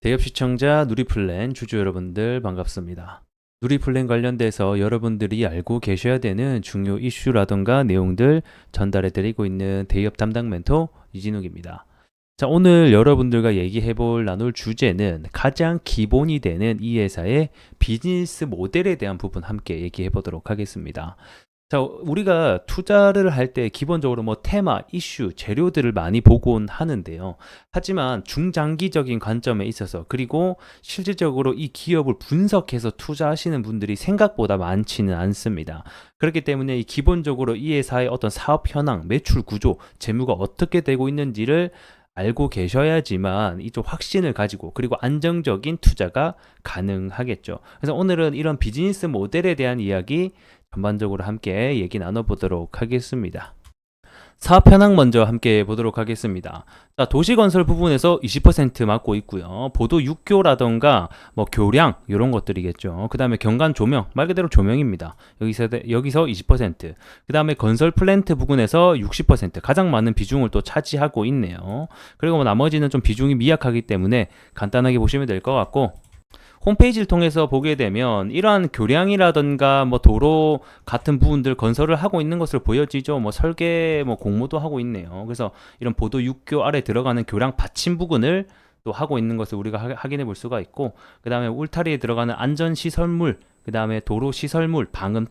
대엽 시청자 누리플랜 주주 여러분들 반갑습니다. 누리플랜 관련돼서 여러분들이 알고 계셔야 되는 중요 이슈라던가 내용들 전달해 드리고 있는 대엽 담당 멘토 이진욱입니다. 자, 오늘 여러분들과 얘기해 볼 나눌 주제는 가장 기본이 되는 이 회사의 비즈니스 모델에 대한 부분 함께 얘기해 보도록 하겠습니다. 자, 우리가 투자를 할 때 기본적으로 뭐 테마, 이슈, 재료들을 많이 보곤 하는데요. 하지만 중장기적인 관점에 있어서 그리고 실질적으로 이 기업을 분석해서 투자하시는 분들이 생각보다 많지는 않습니다. 그렇기 때문에 이 기본적으로 이 회사의 어떤 사업 현황, 매출 구조, 재무가 어떻게 되고 있는지를 알고 계셔야지만 이쪽 확신을 가지고 그리고 안정적인 투자가 가능하겠죠. 그래서 오늘은 이런 비즈니스 모델에 대한 이야기 전반적으로 함께 얘기 나눠보도록 하겠습니다. 사업 현황 먼저 함께 보도록 하겠습니다. 자, 도시건설 부분에서 20% 맡고 있고요. 보도 육교라던가 뭐 교량 이런 것들이겠죠. 그 다음에 경관 조명, 말 그대로 조명입니다. 여기서 20%. 그 다음에 건설 플랜트 부분에서 60% 가장 많은 비중을 또 차지하고 있네요. 그리고 뭐 나머지는 좀 비중이 미약하기 때문에 간단하게 보시면 될 것 같고, 홈페이지를 통해서 보게 되면 이러한 교량이라든가 뭐 도로 같은 부분들 건설을 하고 있는 것으로 보여지죠. 뭐 설계 뭐 공모도 하고 있네요. 그래서 이런 보도 육교 아래 들어가는 교량 받침 부분을 또 하고 있는 것을 우리가 확인해 볼 수가 있고, 그 다음에 울타리에 들어가는 안전 시설물, 그 다음에 도로 시설물, 방음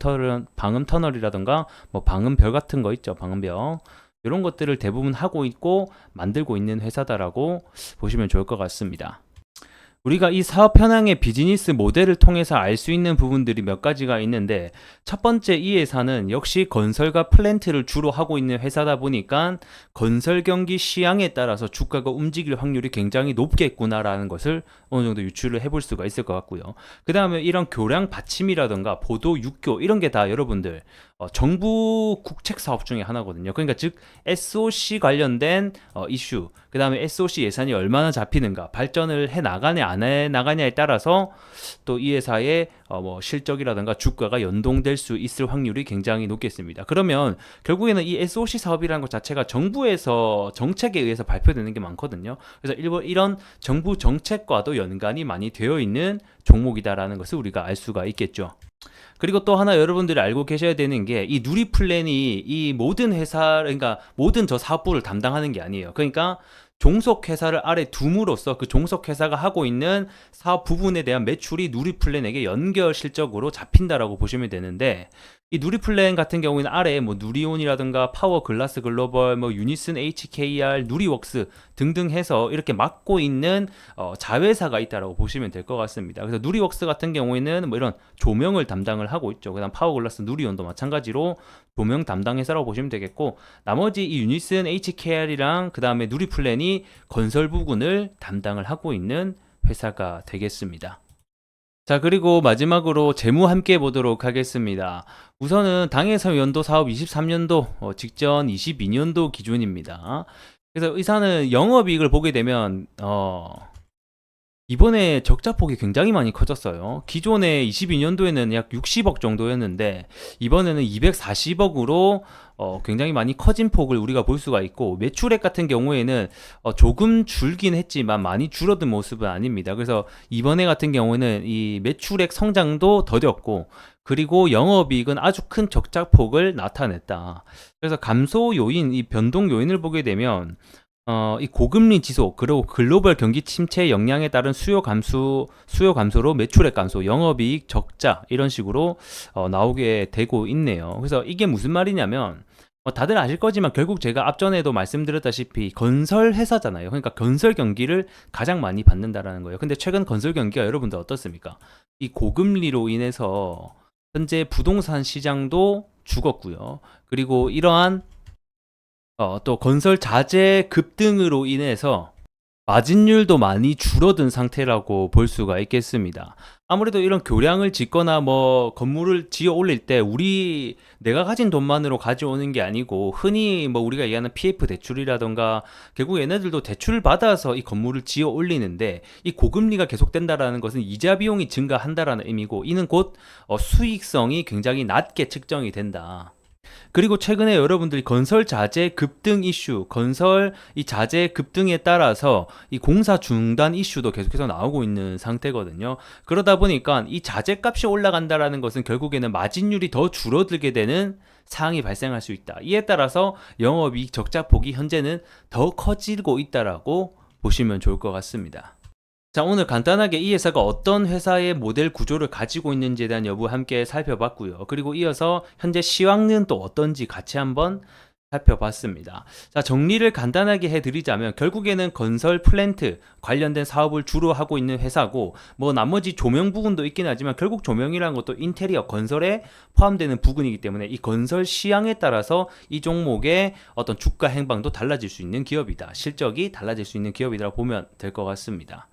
터널이라든가 뭐 방음벽 같은 거 있죠. 방음벽. 이런 것들을 대부분 하고 있고 만들고 있는 회사다라고 보시면 좋을 것 같습니다. 우리가 이 사업 현황의 비즈니스 모델을 통해서 알 수 있는 부분들이 몇 가지가 있는데, 첫 번째 이 회사는 역시 건설과 플랜트를 주로 하고 있는 회사다 보니까 건설 경기 시향에 따라서 주가가 움직일 확률이 굉장히 높겠구나라는 것을 어느 정도 유추를 해볼 수가 있을 것 같고요. 그 다음에 이런 교량 받침이라던가 보도 육교 이런 게 다 여러분들 정부 국책 사업 중에 하나거든요. 그러니까 즉 SOC 관련된 이슈, 그 다음에 SOC 예산이 얼마나 잡히는가, 발전을 해 나가냐 안 해 나가냐에 따라서 또 이 회사의 뭐 실적이라든가 주가가 연동될 수 있을 확률이 굉장히 높겠습니다. 그러면 결국에는 이 SOC 사업이라는 것 자체가 정부에서 정책에 의해서 발표되는 게 많거든요. 그래서 일본 이런 정부 정책과도 연관이 많이 되어 있는 종목이다라는 것을 우리가 알 수가 있겠죠. 그리고 또 하나 여러분들이 알고 계셔야 되는 게 이 누리플랜이 이 모든 회사, 그러니까 모든 저 사업부를 담당하는 게 아니에요. 그러니까 종속 회사를 아래 둠으로써 그 종속 회사가 하고 있는 사업 부분에 대한 매출이 누리플랜에게 연결 실적으로 잡힌다라고 보시면 되는데, 이 누리플랜 같은 경우에는 아래에 뭐 누리온이라든가 파워 글라스 글로벌, 뭐 유니슨 HKR, 누리웍스 등등 해서 이렇게 맡고 있는 자회사가 있다라고 보시면 될 것 같습니다. 그래서 누리웍스 같은 경우에는 뭐 이런 조명을 담당을 하고 있죠. 그다음 파워 글라스 누리온도 마찬가지로 조명 담당 회사라고 보시면 되겠고, 나머지 이 유니슨 HKR이랑 그 다음에 누리플랜이 건설 부분을 담당을 하고 있는 회사가 되겠습니다. 자, 그리고 마지막으로 재무 함께 보도록 하겠습니다. 우선은 당해서 연도 사업 23년도, 직전 22년도 기준입니다. 그래서 의사는 영업이익을 보게 되면 이번에 적자폭이 굉장히 많이 커졌어요. 기존에 22년도에는 약 60억 정도였는데 이번에는 240억으로 굉장히 많이 커진 폭을 우리가 볼 수가 있고, 매출액 같은 경우에는 조금 줄긴 했지만 많이 줄어든 모습은 아닙니다. 그래서 이번에 같은 경우에는 이 매출액 성장도 더뎠고, 그리고 영업이익은 아주 큰 적자폭을 나타냈다. 그래서 감소 요인, 이 변동 요인을 보게 되면 이 고금리 지속, 그리고 글로벌 경기 침체 영향에 따른 수요 감소로 매출액 감소, 영업이익 적자 이런 식으로 나오게 되고 있네요. 그래서 이게 무슨 말이냐면 다들 아실 거지만 결국 제가 앞전에도 말씀드렸다시피 건설 회사잖아요. 그러니까 건설 경기를 가장 많이 받는다라는 거예요. 근데 최근 건설 경기가 여러분들 어떻습니까? 이 고금리로 인해서 현재 부동산 시장도 죽었고요. 그리고 이러한 또 건설 자재 급등으로 인해서 마진율도 많이 줄어든 상태라고 볼 수가 있겠습니다. 아무래도 이런 교량을 짓거나 뭐 건물을 지어 올릴 때 내가 가진 돈만으로 가져오는 게 아니고, 흔히 뭐 우리가 얘기하는 PF 대출이라던가 결국 얘네들도 대출을 받아서 이 건물을 지어 올리는데, 이 고금리가 계속된다라는 것은 이자 비용이 증가한다라는 의미고, 이는 곧 수익성이 굉장히 낮게 측정이 된다. 그리고 최근에 여러분들이 건설 자재 급등 이슈, 건설 이 자재 급등에 따라서 이 공사 중단 이슈도 계속해서 나오고 있는 상태거든요. 그러다 보니까 이 자재 값이 올라간다라는 것은 결국에는 마진율이 더 줄어들게 되는 상황이 발생할 수 있다. 이에 따라서 영업이익 적자 폭이 현재는 더 커지고 있다라고 보시면 좋을 것 같습니다. 자, 오늘 간단하게 이 회사가 어떤 회사의 모델 구조를 가지고 있는지에 대한 여부 함께 살펴봤고요. 그리고 이어서 현재 시황은 또 어떤지 같이 한번 살펴봤습니다. 자, 정리를 간단하게 해드리자면 결국에는 건설 플랜트 관련된 사업을 주로 하고 있는 회사고, 뭐 나머지 조명 부분도 있긴 하지만 결국 조명이라는 것도 인테리어 건설에 포함되는 부분이기 때문에 이 건설 시황에 따라서 이 종목의 어떤 주가 행방도 달라질 수 있는 기업이다. 실적이 달라질 수 있는 기업이라고 보면 될 것 같습니다.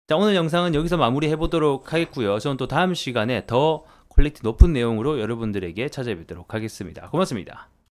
자, 오늘 영상은 여기서 마무리 해보도록 하겠고요. 저는 또 다음 시간에 더 퀄리티 높은 내용으로 여러분들에게 찾아뵙도록 하겠습니다. 고맙습니다.